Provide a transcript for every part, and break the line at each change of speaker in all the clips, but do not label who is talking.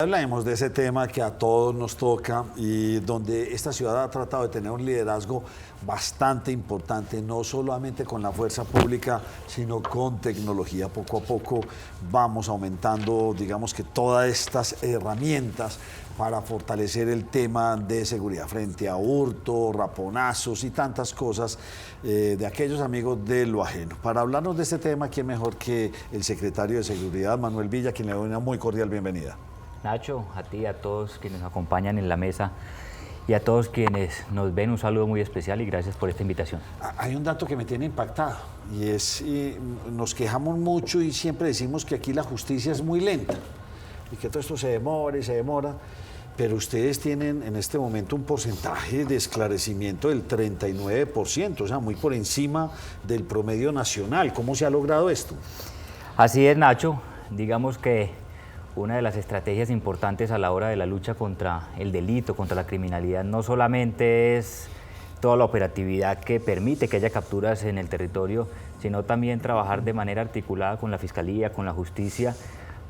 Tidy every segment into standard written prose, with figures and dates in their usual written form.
Hablemos de ese tema que a todos nos toca y donde esta ciudad ha tratado de tener un liderazgo bastante importante, no solamente con la fuerza pública, sino con tecnología. Poco a poco vamos aumentando, digamos que todas estas herramientas para fortalecer el tema de seguridad frente a hurto, raponazos y tantas cosas de aquellos amigos de lo ajeno. Para hablarnos de este tema, ¿quién mejor que el secretario de Seguridad, Manuel Villa, quien le doy una muy cordial bienvenida?
Nacho, a ti, a todos quienes nos acompañan en la mesa y a todos quienes nos ven, un saludo muy especial y gracias por esta invitación.
Hay un dato que me tiene impactado y es, nos quejamos mucho y siempre decimos que aquí la justicia es muy lenta y que todo esto se demora y se demora, pero ustedes tienen en este momento un porcentaje de esclarecimiento del 39%, o sea, muy por encima del promedio nacional. ¿Cómo se ha logrado esto?
Así es, Nacho, digamos que una de las estrategias importantes a la hora de la lucha contra el delito, contra la criminalidad, no solamente es toda la operatividad que permite que haya capturas en el territorio, sino también trabajar de manera articulada con la Fiscalía, con la Justicia,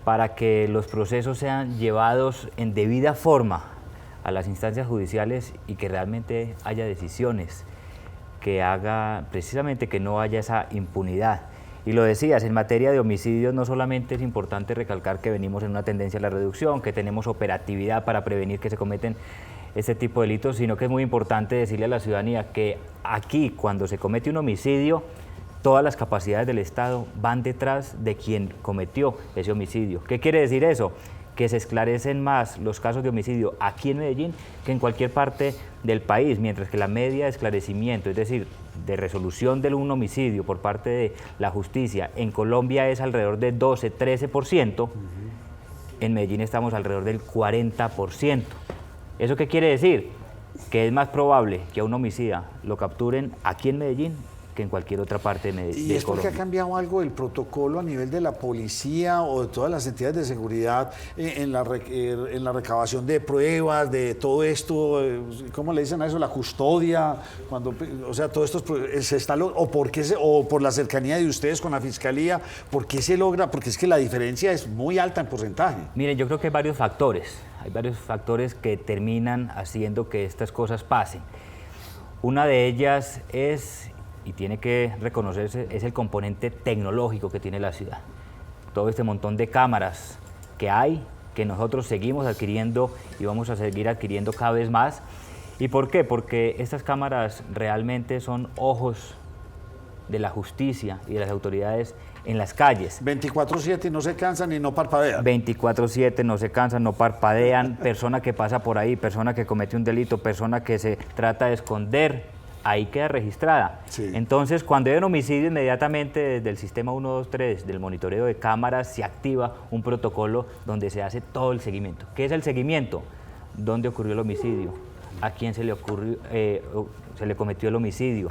para que los procesos sean llevados en debida forma a las instancias judiciales y que realmente haya decisiones que haga precisamente que no haya esa impunidad. Y lo decías, en materia de homicidios no solamente es importante recalcar que venimos en una tendencia a la reducción, que tenemos operatividad para prevenir que se cometen este tipo de delitos, sino que es muy importante decirle a la ciudadanía que aquí, cuando se comete un homicidio, todas las capacidades del Estado van detrás de quien cometió ese homicidio. ¿Qué quiere decir eso? Que se esclarecen más los casos de homicidio aquí en Medellín que en cualquier parte del país, mientras que la media de esclarecimiento, es decir, de resolución de un homicidio por parte de la justicia en Colombia es alrededor de 12-13%, en Medellín estamos alrededor del 40%. ¿Eso qué quiere decir? Que es más probable que a un homicida lo capturen aquí en Medellín que en cualquier otra parte de Medellín.
¿Y es porque ha cambiado algo el protocolo a nivel de la policía o de todas las entidades de seguridad en la recabación de pruebas, de todo esto? ¿Cómo le dicen a eso? La custodia, cuando, o sea, todo esto se está o por la cercanía de ustedes con la Fiscalía, ¿por qué se logra? Porque es que la diferencia es muy alta en porcentaje.
Miren, yo creo que hay varios factores que terminan haciendo que estas cosas pasen. Una de ellas es, y tiene que reconocerse, es el componente tecnológico que tiene la ciudad. Todo este montón de cámaras que hay, que nosotros seguimos adquiriendo y vamos a seguir adquiriendo cada vez más. ¿Y por qué? Porque estas cámaras realmente son ojos de la justicia y de las autoridades en las calles.
24/7 y no se cansan y no parpadean.
24/7, no se cansan, no parpadean, persona que pasa por ahí, persona que comete un delito, persona que se trata de esconder, ahí queda registrada.
Sí.
Entonces, cuando hay un homicidio, inmediatamente desde el sistema 123 del monitoreo de cámaras se activa un protocolo donde se hace todo el seguimiento. ¿Qué es el seguimiento? ¿Dónde ocurrió el homicidio? ¿A quién se le cometió el homicidio?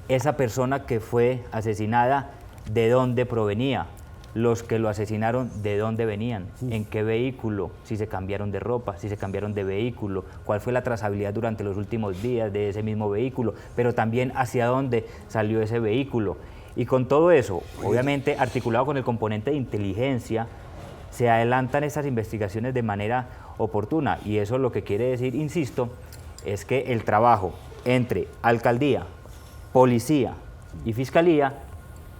Esa persona que fue asesinada, ¿de dónde provenía? Los que lo asesinaron, ¿de dónde venían? ¿En qué vehículo? Si se cambiaron de ropa, si se cambiaron de vehículo, cuál fue la trazabilidad durante los últimos días de ese mismo vehículo, pero también hacia dónde salió ese vehículo. Y con todo eso, obviamente articulado con el componente de inteligencia, se adelantan esas investigaciones de manera oportuna. Y eso lo que quiere decir, insisto, es que el trabajo entre alcaldía, policía y fiscalía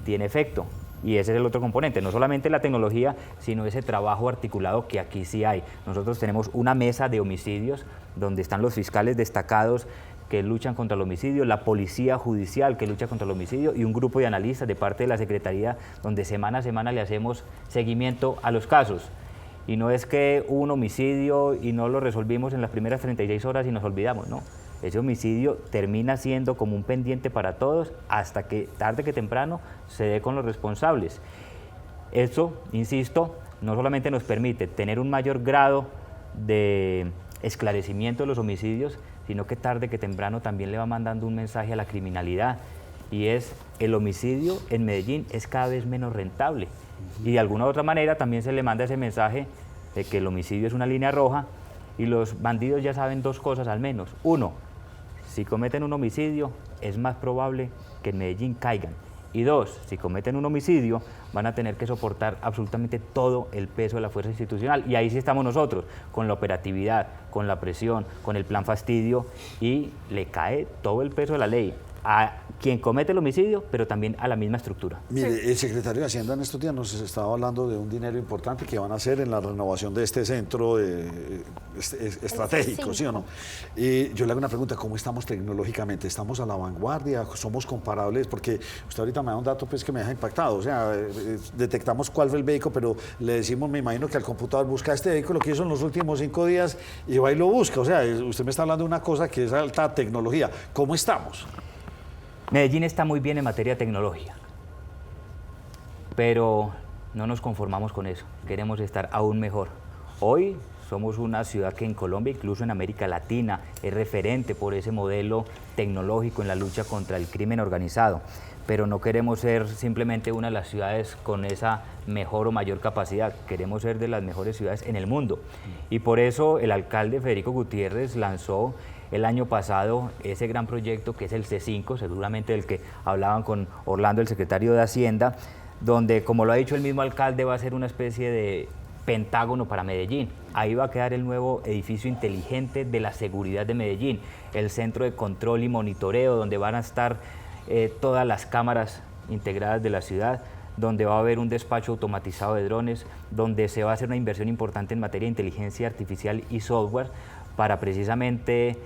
tiene efecto. Y ese es el otro componente, no solamente la tecnología, sino ese trabajo articulado que aquí sí hay. Nosotros tenemos una mesa de homicidios donde están los fiscales destacados que luchan contra el homicidio, la policía judicial que lucha contra el homicidio y un grupo de analistas de parte de la Secretaría donde semana a semana le hacemos seguimiento a los casos. Y no es que hubo un homicidio y no lo resolvimos en las primeras 36 horas y nos olvidamos, no. Ese homicidio termina siendo como un pendiente para todos hasta que tarde que temprano se dé con los responsables. Eso, insisto, no solamente nos permite tener un mayor grado de esclarecimiento de los homicidios, sino que tarde que temprano también le va mandando un mensaje a la criminalidad y es el homicidio en Medellín es cada vez menos rentable. Y de alguna u otra manera también se le manda ese mensaje de que el homicidio es una línea roja y los bandidos ya saben dos cosas al menos. Uno, si cometen un homicidio, es más probable que en Medellín caigan. Y dos, si cometen un homicidio, van a tener que soportar absolutamente todo el peso de la fuerza institucional. Y ahí sí estamos nosotros, con la operatividad, con la presión, con el plan fastidio, y le cae todo el peso de la ley a quien comete el homicidio, pero también a la misma estructura.
Mire, el secretario de Hacienda en estos días nos estaba hablando de un dinero importante que van a hacer en la renovación de este centro estratégico, ¿sí o no? Y yo le hago una pregunta, ¿cómo estamos tecnológicamente? ¿Estamos a la vanguardia? ¿Somos comparables? Porque usted ahorita me da un dato pues, que me deja impactado, o sea, detectamos cuál fue el vehículo, pero le decimos, me imagino que al computador busca este vehículo que hizo en los últimos 5 días y va y lo busca, o sea, usted me está hablando de una cosa que es alta tecnología. ¿Cómo estamos?
Medellín está muy bien en materia de tecnología, pero no nos conformamos con eso, queremos estar aún mejor. Hoy somos una ciudad que en Colombia, incluso en América Latina, es referente por ese modelo tecnológico en la lucha contra el crimen organizado, pero no queremos ser simplemente una de las ciudades con esa mejor o mayor capacidad, queremos ser de las mejores ciudades en el mundo. Y por eso el alcalde Federico Gutiérrez lanzó el año pasado ese gran proyecto que es el C5, seguramente del que hablaban con Orlando, el secretario de Hacienda, donde, como lo ha dicho el mismo alcalde, va a ser una especie de pentágono para Medellín. Ahí va a quedar el nuevo edificio inteligente de la seguridad de Medellín, el centro de control y monitoreo, donde van a estar todas las cámaras integradas de la ciudad, donde va a haber un despacho automatizado de drones, donde se va a hacer una inversión importante en materia de inteligencia artificial y software para precisamente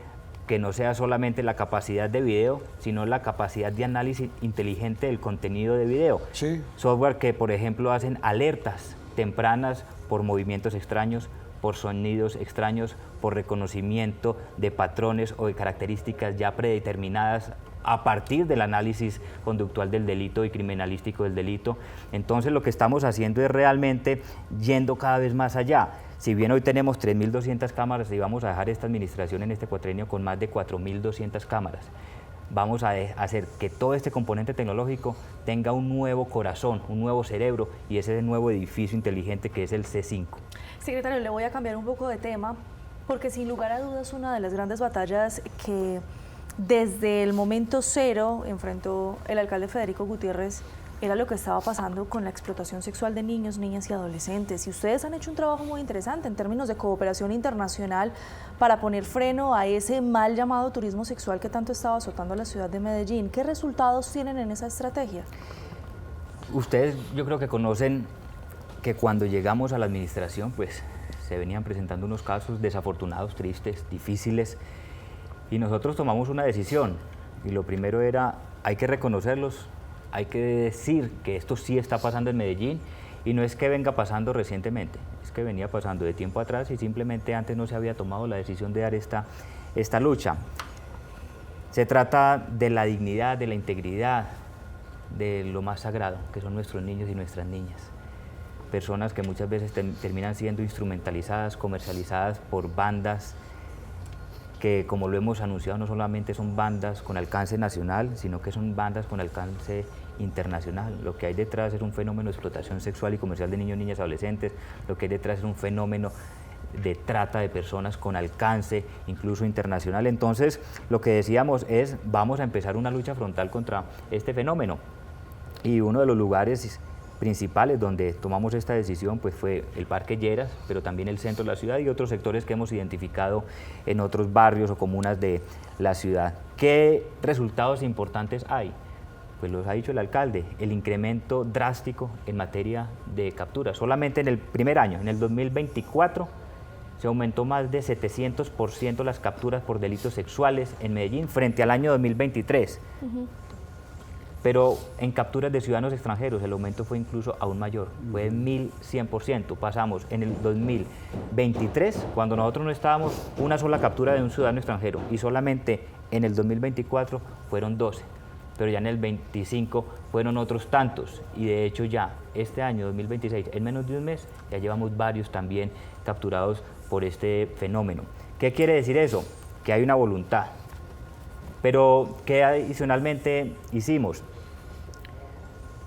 que no sea solamente la capacidad de video, sino la capacidad de análisis inteligente del contenido de video.
Sí.
Software que, por ejemplo, hacen alertas tempranas por movimientos extraños, por sonidos extraños, por reconocimiento de patrones o de características ya predeterminadas a partir del análisis conductual del delito y criminalístico del delito. Entonces lo que estamos haciendo es realmente yendo cada vez más allá. Si bien hoy tenemos 3.200 cámaras y vamos a dejar esta administración en este cuatrienio con más de 4.200 cámaras, vamos a hacer que todo este componente tecnológico tenga un nuevo corazón, un nuevo cerebro y ese nuevo edificio inteligente que es el C5.
Secretario, le voy a cambiar un poco de tema porque sin lugar a dudas una de las grandes batallas que desde el momento cero enfrentó el alcalde Federico Gutiérrez era lo que estaba pasando con la explotación sexual de niños, niñas y adolescentes. Y ustedes han hecho un trabajo muy interesante en términos de cooperación internacional para poner freno a ese mal llamado turismo sexual que tanto estaba azotando a la ciudad de Medellín. ¿Qué resultados tienen en esa estrategia?
Ustedes yo creo que conocen que cuando llegamos a la administración pues se venían presentando unos casos desafortunados, tristes, difíciles, y nosotros tomamos una decisión y lo primero era hay que reconocerlos, hay que decir que esto sí está pasando en Medellín y no es que venga pasando recientemente, es que venía pasando de tiempo atrás y simplemente antes no se había tomado la decisión de dar esta lucha. Se trata de la dignidad, de la integridad, de lo más sagrado, que son nuestros niños y nuestras niñas. Personas que muchas veces terminan siendo instrumentalizadas, comercializadas por bandas que, como lo hemos anunciado, no solamente son bandas con alcance nacional, sino que son bandas con alcance internacional. Lo que hay detrás es un fenómeno de explotación sexual y comercial de niños, niñas y adolescentes, lo que hay detrás es un fenómeno de trata de personas con alcance incluso internacional. Entonces, lo que decíamos es, vamos a empezar una lucha frontal contra este fenómeno. Y uno de los lugares principales donde tomamos esta decisión pues fue el Parque Lleras, pero también el centro de la ciudad y otros sectores que hemos identificado en otros barrios o comunas de la ciudad. ¿Qué resultados importantes hay? Pues los ha dicho el alcalde, el incremento drástico en materia de capturas. Solamente en el primer año, en el 2024, se aumentó más de 700% las capturas por delitos sexuales en Medellín frente al año 2023. Pero en capturas de ciudadanos extranjeros el aumento fue incluso aún mayor, fue 1.100%. Pasamos en el 2023, cuando nosotros no estábamos, una sola captura de un ciudadano extranjero y solamente en el 2024 fueron 12, pero ya en el 25 fueron otros tantos y de hecho ya este año 2026, en menos de un mes, ya llevamos varios también capturados por este fenómeno. ¿Qué quiere decir eso? Que hay una voluntad. Pero, ¿qué adicionalmente hicimos?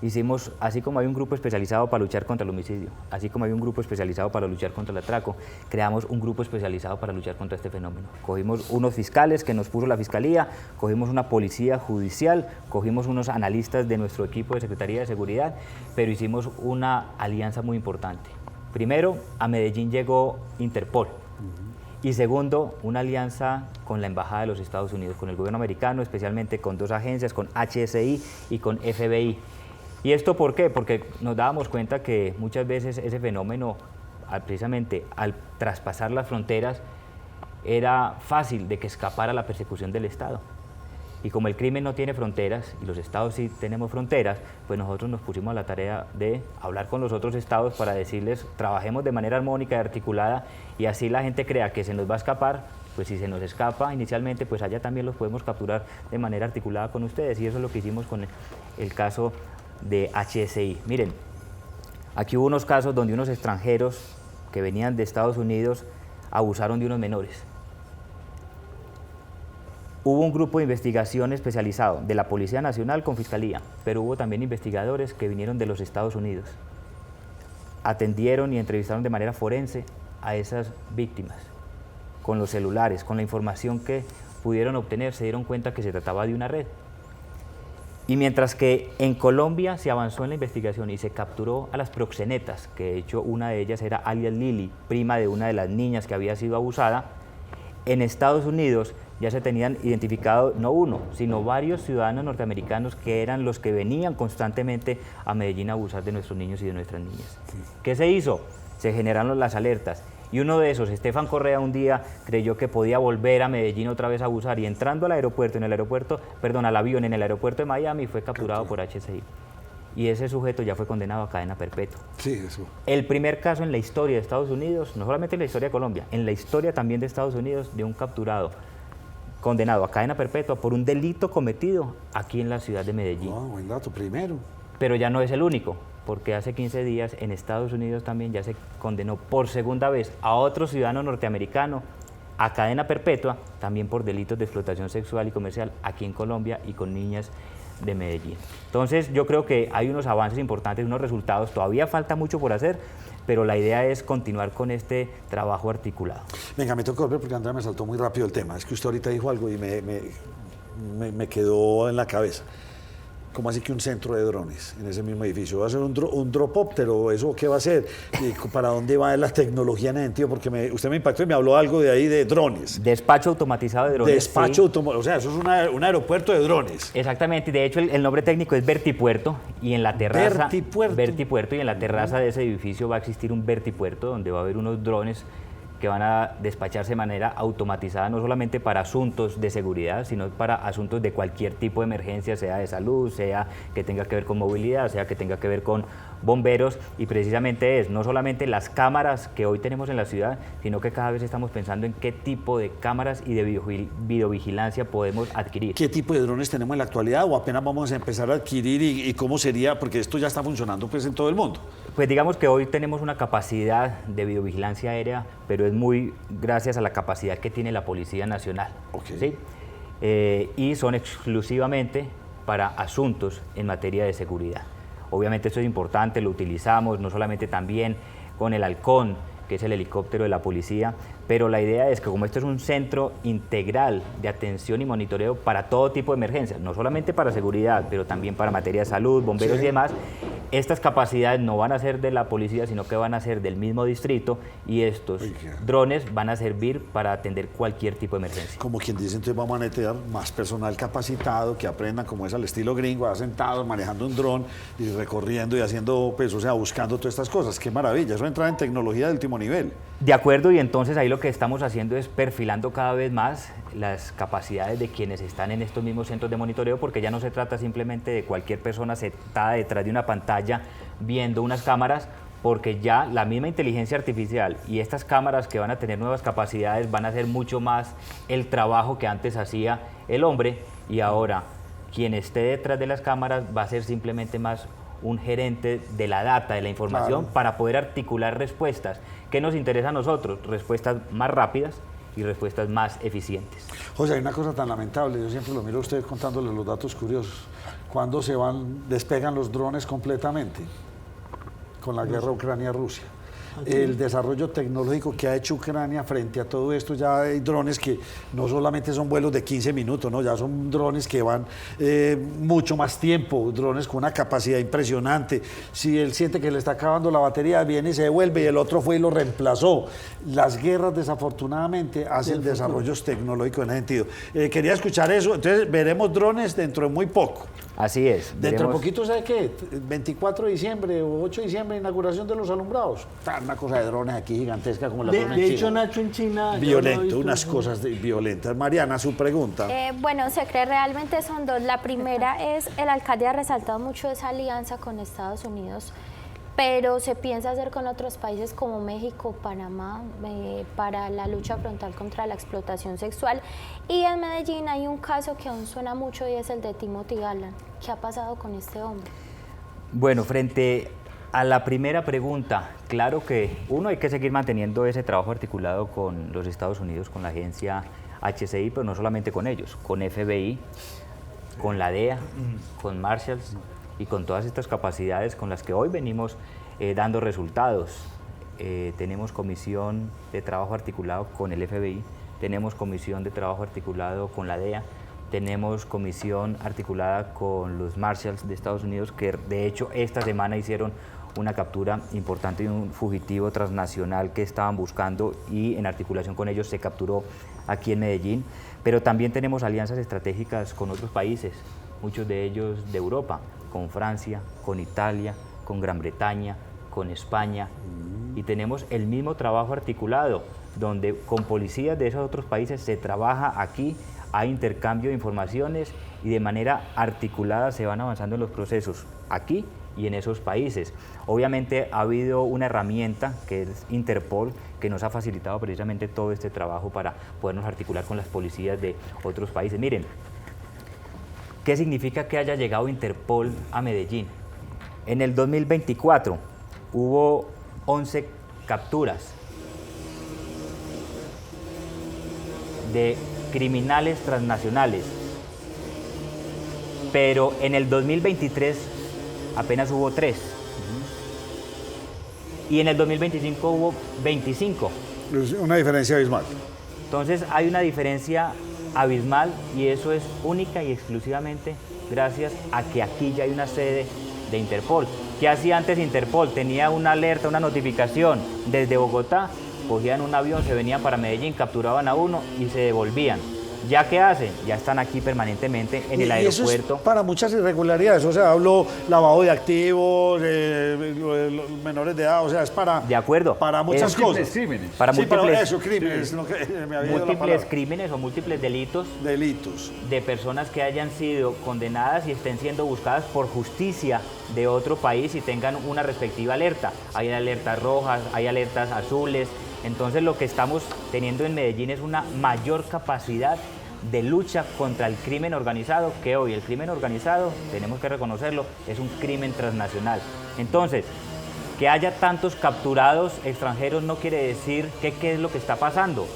hicimos, así como hay un grupo especializado para luchar contra el homicidio, así como hay un grupo especializado para luchar contra el atraco, creamos un grupo especializado para luchar contra este fenómeno. Cogimos unos fiscales que nos puso la fiscalía, cogimos una policía judicial, cogimos unos analistas de nuestro equipo de Secretaría de Seguridad, pero hicimos una alianza muy importante. Primero, a Medellín llegó Interpol. Y segundo, una alianza con la Embajada de los Estados Unidos, con el gobierno americano, especialmente con dos agencias, con HSI y con FBI. ¿Y esto por qué? Porque nos dábamos cuenta que muchas veces ese fenómeno, precisamente al traspasar las fronteras, era fácil de que escapara la persecución del Estado. Y como el crimen no tiene fronteras, y los estados sí tenemos fronteras, pues nosotros nos pusimos a la tarea de hablar con los otros estados para decirles, trabajemos de manera armónica y articulada, y así la gente crea que se nos va a escapar, pues si se nos escapa inicialmente, pues allá también los podemos capturar de manera articulada con ustedes, y eso es lo que hicimos con el caso de HSI. Miren, aquí hubo unos casos donde unos extranjeros que venían de Estados Unidos abusaron de unos menores. Hubo un grupo de investigación especializado de la Policía Nacional con Fiscalía, pero hubo también investigadores que vinieron de los Estados Unidos. Atendieron y entrevistaron de manera forense a esas víctimas. Con los celulares, con la información que pudieron obtener, se dieron cuenta que se trataba de una red. Y mientras que en Colombia se avanzó en la investigación y se capturó a las proxenetas, que de hecho una de ellas era alias Lili, prima de una de las niñas que había sido abusada, en Estados Unidos ya se tenían identificado no uno, sino varios ciudadanos norteamericanos que eran los que venían constantemente a Medellín a abusar de nuestros niños y de nuestras niñas. ¿Qué se hizo? Se generaron las alertas. Y uno de esos, Estefan Correa, un día creyó que podía volver a Medellín otra vez a abusar y entrando al avión en el aeropuerto de Miami fue capturado por HSI. Y ese sujeto ya fue condenado a cadena perpetua.
Sí, eso.
El primer caso en la historia de Estados Unidos, no solamente en la historia de Colombia, en la historia también de Estados Unidos, de un capturado condenado a cadena perpetua por un delito cometido aquí en la ciudad de Medellín.
Buen dato, primero.
Pero ya no es el único, porque hace 15 días en Estados Unidos también ya se condenó por segunda vez a otro ciudadano norteamericano a cadena perpetua, también por delitos de explotación sexual y comercial aquí en Colombia y con niñas de Medellín. Entonces yo creo que hay unos avances importantes, unos resultados, todavía falta mucho por hacer, pero la idea es continuar con este trabajo articulado.
Venga, me toca volver porque Andrea me saltó muy rápido el tema. Es que usted ahorita dijo algo y me quedó en la cabeza. ¿Cómo así que un centro de drones en ese mismo edificio? ¿Va a ser un dropóptero? ¿Eso qué va a ser? ¿Y para dónde va la tecnología en ese sentido? Porque usted me impactó y me habló algo de ahí de drones.
Despacho automatizado de drones.
Despacho automatizado, o sea, eso es un aeropuerto de drones.
Exactamente, de hecho el nombre técnico es Vertipuerto y en la terraza... Vertipuerto y en la terraza de ese edificio va a existir un Vertipuerto donde va a haber unos drones que van a despacharse de manera automatizada, no solamente para asuntos de seguridad, sino para asuntos de cualquier tipo de emergencia, sea de salud, sea que tenga que ver con movilidad, sea que tenga que ver con bomberos, y precisamente es no solamente las cámaras que hoy tenemos en la ciudad, sino que cada vez estamos pensando en qué tipo de cámaras y de videovigilancia podemos adquirir.
¿Qué tipo de drones tenemos en la actualidad o apenas vamos a empezar a adquirir y cómo sería? Porque esto ya está funcionando pues en todo el mundo.
Pues digamos que hoy tenemos una capacidad de videovigilancia aérea, pero es muy gracias a la capacidad que tiene la Policía Nacional.
Okay.
¿Sí? Y son exclusivamente para asuntos en materia de seguridad. Obviamente esto es importante, lo utilizamos no solamente también con el Halcón, que es el helicóptero de la policía, pero la idea es que como esto es un centro integral de atención y monitoreo para todo tipo de emergencias, no solamente para seguridad, pero también para materia de salud, bomberos y demás, estas capacidades no van a ser de la policía, sino que van a ser del mismo distrito y estos drones van a servir para atender cualquier tipo de emergencia.
Como quien dice, entonces vamos a meter más personal capacitado que aprendan como es al estilo gringo, sentados manejando un dron y recorriendo y haciendo, pues, o sea, buscando todas estas cosas. ¡Qué maravilla! Eso entra en tecnología de último nivel.
De acuerdo, y entonces ahí lo que estamos haciendo es perfilando cada vez más las capacidades de quienes están en estos mismos centros de monitoreo, porque ya no se trata simplemente de cualquier persona sentada detrás de una pantalla viendo unas cámaras, porque ya la misma inteligencia artificial y estas cámaras que van a tener nuevas capacidades van a hacer mucho más el trabajo que antes hacía el hombre, y ahora quien esté detrás de las cámaras va a ser simplemente más un gerente de la data, de la información, para poder articular respuestas. ¿Qué nos interesa a nosotros? Respuestas más rápidas y respuestas más eficientes.
José, hay una cosa tan lamentable, yo siempre lo miro a ustedes contándoles los datos curiosos. ¿Cuándo despegan los drones completamente? Con la guerra Ucrania-Rusia. El desarrollo tecnológico que ha hecho Ucrania frente a todo esto, ya hay drones que no solamente son vuelos de 15 minutos, ¿no? Ya son drones que van mucho más tiempo, drones con una capacidad impresionante. Si él siente que le está acabando la batería, viene y se devuelve y el otro fue y lo reemplazó. Las guerras, desafortunadamente, hacen desarrollos tecnológicos en ese sentido. Quería escuchar eso, entonces veremos drones dentro de muy poco.
Así es.
Dentro de poquito, ¿sabe qué? 24 de diciembre o 8 de diciembre, inauguración de los alumbrados. Una cosa de drones aquí gigantesca como la
de
drone en
hecho,
China.
Nacho, en China...
Violento, unas cosas violentas. Mariana, su pregunta.
Bueno, se cree realmente son dos. La primera es, el alcalde ha resaltado mucho esa alianza con Estados Unidos, pero se piensa hacer con otros países como México, Panamá, para la lucha frontal contra la explotación sexual. Y en Medellín hay un caso que aún suena mucho y es el de Timothy Galán. ¿Qué ha pasado con este hombre?
Bueno, frente a la primera pregunta, claro que uno hay que seguir manteniendo ese trabajo articulado con los Estados Unidos, con la agencia HCI, pero no solamente con ellos, con FBI, con la DEA, con Marshalls y con todas estas capacidades con las que hoy venimos dando resultados. Tenemos comisión de trabajo articulado con el FBI, tenemos comisión de trabajo articulado con la DEA, tenemos comisión articulada con los Marshalls de Estados Unidos, que de hecho esta semana hicieron una captura importante de un fugitivo transnacional que estaban buscando y en articulación con ellos se capturó aquí en Medellín. Pero también tenemos alianzas estratégicas con otros países, muchos de ellos de Europa, con Francia, con Italia, con Gran Bretaña, con España, y tenemos el mismo trabajo articulado, donde con policías de esos otros países se trabaja aquí, hay intercambio de informaciones y de manera articulada se van avanzando en los procesos aquí y en esos países. Obviamente ha habido una herramienta que es Interpol, que nos ha facilitado precisamente todo este trabajo para podernos articular con las policías de otros países. Miren, ¿qué significa que haya llegado Interpol a Medellín? En el 2024 hubo 11 capturas de criminales transnacionales, pero en el 2023 apenas hubo 3 y en el 2025 hubo 25.
Es una diferencia abismal.
Entonces hay una diferencia abismal y eso es única y exclusivamente gracias a que aquí ya hay una sede de Interpol. ¿Qué hacía antes Interpol? Tenía una alerta, una notificación desde Bogotá, cogían un avión, se venían para Medellín, capturaban a uno y se devolvían. ¿Ya qué hacen? Ya están aquí permanentemente en el aeropuerto.
Eso es para muchas irregularidades, o sea, hablo lavado de activos, menores de edad, o sea, es para,
de acuerdo,
para muchas cosas.
Crímenes.
Para
sí,
múltiples,
eso, crímenes, sí. Lo que me había
múltiples crímenes o múltiples delitos de personas que hayan sido condenadas y estén siendo buscadas por justicia de otro país y tengan una respectiva alerta. Hay alertas rojas, hay alertas azules. Entonces lo que estamos teniendo en Medellín es una mayor capacidad de lucha contra el crimen organizado, que hoy el crimen organizado, tenemos que reconocerlo, es un crimen transnacional. Entonces, que haya tantos capturados extranjeros no quiere decir que qué es lo que está pasando.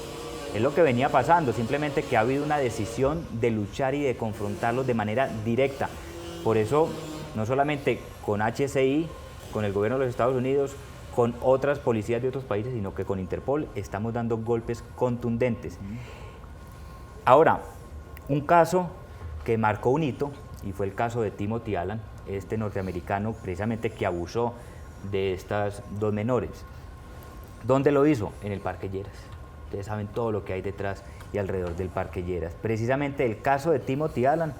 Es lo que venía pasando, simplemente que ha habido una decisión de luchar y de confrontarlos de manera directa. Por eso, no solamente con HCI, con el gobierno de los Estados Unidos, con otras policías de otros países, sino que con Interpol estamos dando golpes contundentes. Ahora, un caso que marcó un hito, y fue el caso de Timothy Galán, este norteamericano precisamente que abusó de estas dos menores. ¿Dónde lo hizo? En el Parque Lleras. Ustedes saben todo lo que hay detrás y alrededor del Parque Lleras. Precisamente el caso de Timothy Galán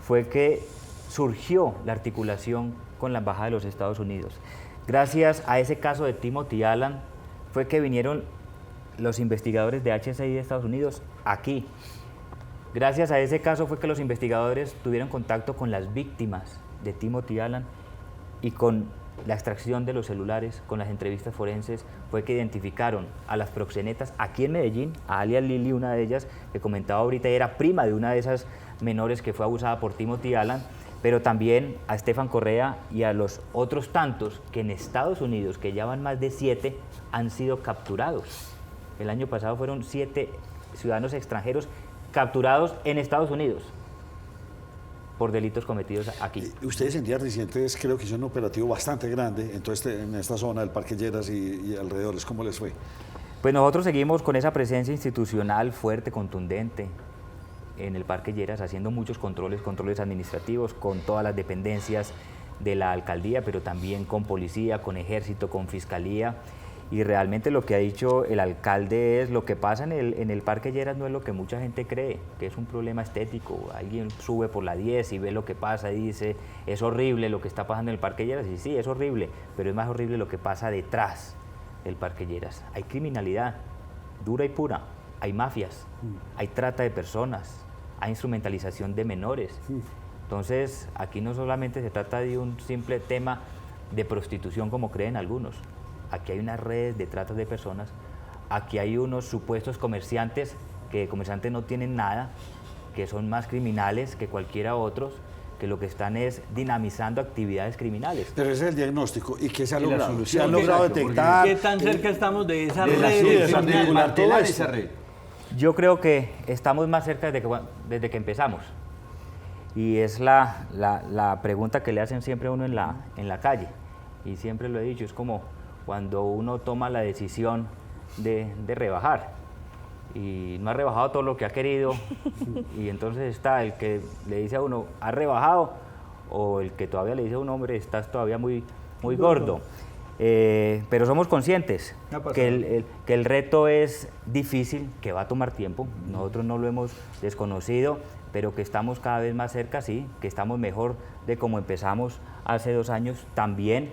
fue que surgió la articulación con la Embajada de los Estados Unidos. Gracias a ese caso de Timothy Galán fue que vinieron los investigadores de HCI de Estados Unidos aquí. Gracias a ese caso fue que los investigadores tuvieron contacto con las víctimas de Timothy Galán y con la extracción de los celulares, con las entrevistas forenses, fue que identificaron a las proxenetas aquí en Medellín, a alias Lili, una de ellas, que comentaba ahorita, era prima de una de esas menores que fue abusada por Timothy Galán, pero también a Estefan Correa y a los otros tantos que en Estados Unidos, que ya van más de 7, han sido capturados. El año pasado fueron 7 ciudadanos extranjeros capturados en Estados Unidos por delitos cometidos aquí.
Ustedes en días recientes creo que hicieron un operativo bastante grande en esta zona del Parque Lleras y alrededores. ¿Cómo les fue?
Pues nosotros seguimos con esa presencia institucional fuerte, contundente en el Parque Lleras, haciendo muchos controles administrativos con todas las dependencias de la alcaldía, pero también con policía, con ejército, con fiscalía. Y realmente lo que ha dicho el alcalde es lo que pasa en el Parque Lleras no es lo que mucha gente cree, que es un problema estético. Alguien sube por la 10 y ve lo que pasa y dice, es horrible lo que está pasando en el Parque Lleras. Y sí, es horrible, pero es más horrible lo que pasa detrás del Parque Lleras. Hay criminalidad dura y pura, hay mafias, hay trata de personas, hay instrumentalización de menores. Entonces, aquí no solamente se trata de un simple tema de prostitución como creen algunos. Aquí hay unas redes de trata de personas, aquí hay unos supuestos comerciantes que comerciantes no tienen nada, que son más criminales que cualquiera otros, que lo que están es dinamizando actividades criminales.
Pero ese es el diagnóstico. ¿Y qué se ha
Y la
logrado?
solución,
¿Se ha logrado
exacto,
detectar?
¿Qué tan cerca estamos de esa
De la
red?
solución de
vincular todo
desmantelar
esto.
esa red.
Yo creo que estamos más cerca desde que empezamos. Y es la pregunta que le hacen siempre a uno en la calle. Y siempre lo he dicho, es como cuando uno toma la decisión de rebajar y no ha rebajado todo lo que ha querido y entonces está el que le dice a uno, ¿has rebajado? O el que todavía le dice a un hombre, estás todavía muy gordo. Pero somos conscientes que el reto es difícil, que va a tomar tiempo, nosotros no lo hemos desconocido, pero que estamos cada vez más cerca, sí, que estamos mejor de como empezamos hace 2 años también.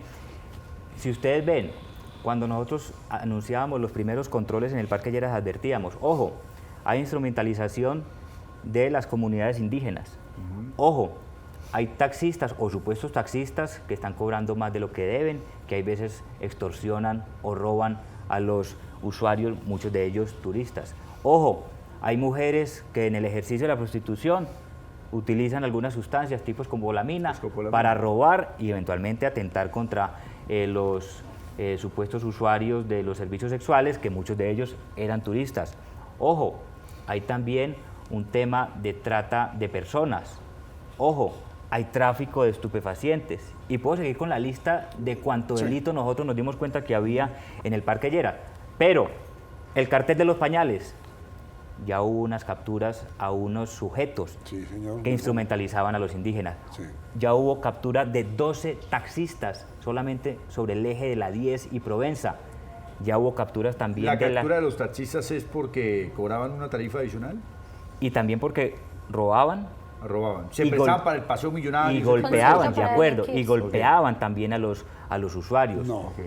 Si ustedes ven, cuando nosotros anunciábamos los primeros controles en el Parque Lleras, advertíamos, ojo, hay instrumentalización de las comunidades indígenas, ojo, hay taxistas o supuestos taxistas que están cobrando más de lo que deben, que hay veces extorsionan o roban a los usuarios, muchos de ellos turistas. Ojo, hay mujeres que en el ejercicio de la prostitución utilizan algunas sustancias, tipos como la mina, para robar y eventualmente atentar contra los supuestos usuarios de los servicios sexuales, que muchos de ellos eran turistas. Ojo, hay también un tema de trata de personas. Ojo, hay tráfico de estupefacientes. Y puedo seguir con la lista de cuánto delito nosotros nos dimos cuenta que había en el Parque Lleras. Pero el cartel de los pañales, ya hubo unas capturas a unos sujetos que instrumentalizaban a los indígenas.
Sí.
Ya hubo captura de 12 taxistas solamente sobre el eje de la 10 y Provenza. Ya hubo capturas también
¿La captura de los taxistas es porque cobraban una tarifa adicional?
Y también porque robaban.
Robaban. Se prestaban para el paseo millonario.
Y golpeaban, de
para
acuerdo.
delinquir.
Y golpeaban también a los usuarios.
No.
Ok.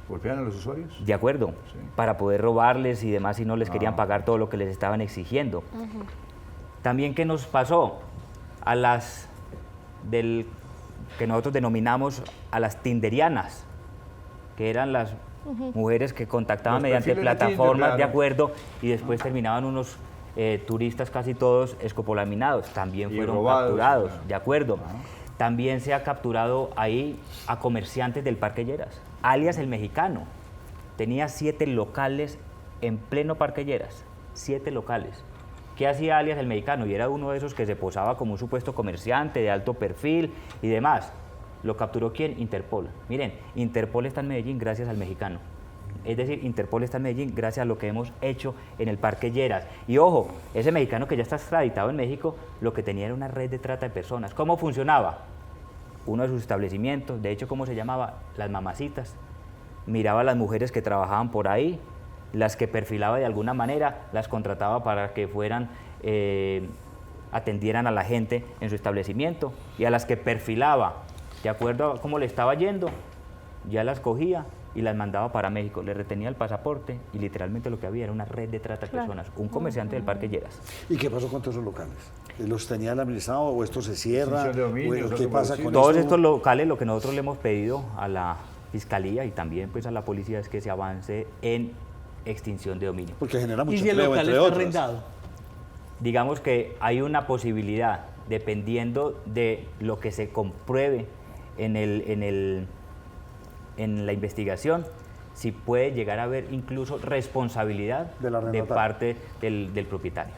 ¿Golpean a los usuarios?
De acuerdo,
Sí.
para poder robarles y demás si no les querían pagar todo lo que les estaban exigiendo. También, ¿qué nos pasó? A las que nosotros denominamos a las tinderianas, que eran las mujeres que contactaban
Los
mediante
perfiles de Tinder,
plataformas, de
claro.
acuerdo, y después terminaban unos turistas casi todos escopolaminados, también
Y
fueron
robados,
capturados,
claro.
de acuerdo. También se ha capturado ahí a comerciantes del Parque Lleras, alias El Mexicano. Tenía 7 locales en pleno Parque Lleras, 7 locales. ¿Qué hacía alias El Mexicano? Y era uno de esos que se posaba como un supuesto comerciante de alto perfil y demás. ¿Lo capturó quién? Interpol. Miren, Interpol está en Medellín gracias al Mexicano. Es decir, Interpol está en Medellín gracias a lo que hemos hecho en el Parque Lleras. Y ojo, ese mexicano que ya está extraditado en México, lo que tenía era una red de trata de personas. ¿Cómo funcionaba? Uno de sus establecimientos, de hecho, ¿cómo se llamaba? Las Mamacitas. Miraba a las mujeres que trabajaban por ahí, las que perfilaba de alguna manera, las contrataba para que fueran, atendieran a la gente en su establecimiento, y a las que perfilaba, de acuerdo a cómo le estaba yendo, ya las cogía y las mandaba para México, le retenía el pasaporte y literalmente lo que había era una red de trata de personas, un comerciante del Parque Lleras.
¿Y qué pasó con todos esos locales? ¿Los tenía el administrado o esto se cierra?
Extinción de dominio,
¿O
son
¿Qué
como
pasa
decir,
con
Todos
esto?
estos locales, lo que nosotros le hemos pedido a la Fiscalía y también pues a la policía es que se avance en extinción de dominio.
Porque genera
¿Y
mucho
si el
empleo,
local
entre
está
otras.
arrendado?
Digamos que hay una posibilidad, dependiendo de lo que se compruebe en la investigación, si puede llegar a haber incluso responsabilidad
Del
de
arrendatario.
parte del propietario.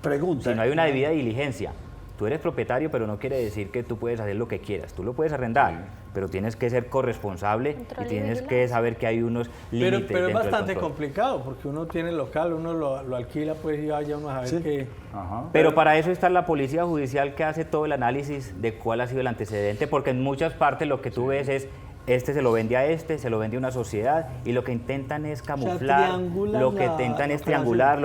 Pregunta.
Si no hay una debida diligencia, tú eres propietario, pero no quiere decir que tú puedes hacer lo que quieras. Tú lo puedes arrendar, pero tienes que ser corresponsable
Control
y
y
tienes que
vigilancia.
saber que hay unos límites.
Pero es
dentro del
bastante
control.
complicado porque uno tiene el local, uno lo alquila, pues y vaya uno a saber que...
Ajá.
Pero para eso está la policía judicial que hace todo el análisis de cuál ha sido el antecedente, porque en muchas partes lo que tú ves es este se lo vende a este, se lo vende a una sociedad y lo que intentan es camuflar,
triangulan
lo que
la
intentan es
operación.
triangular,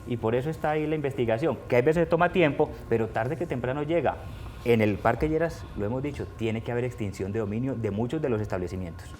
y por eso está ahí la investigación, que a veces toma tiempo, pero tarde que temprano llega. En el Parque Lleras, lo hemos dicho, tiene que haber extinción de dominio de muchos de los establecimientos.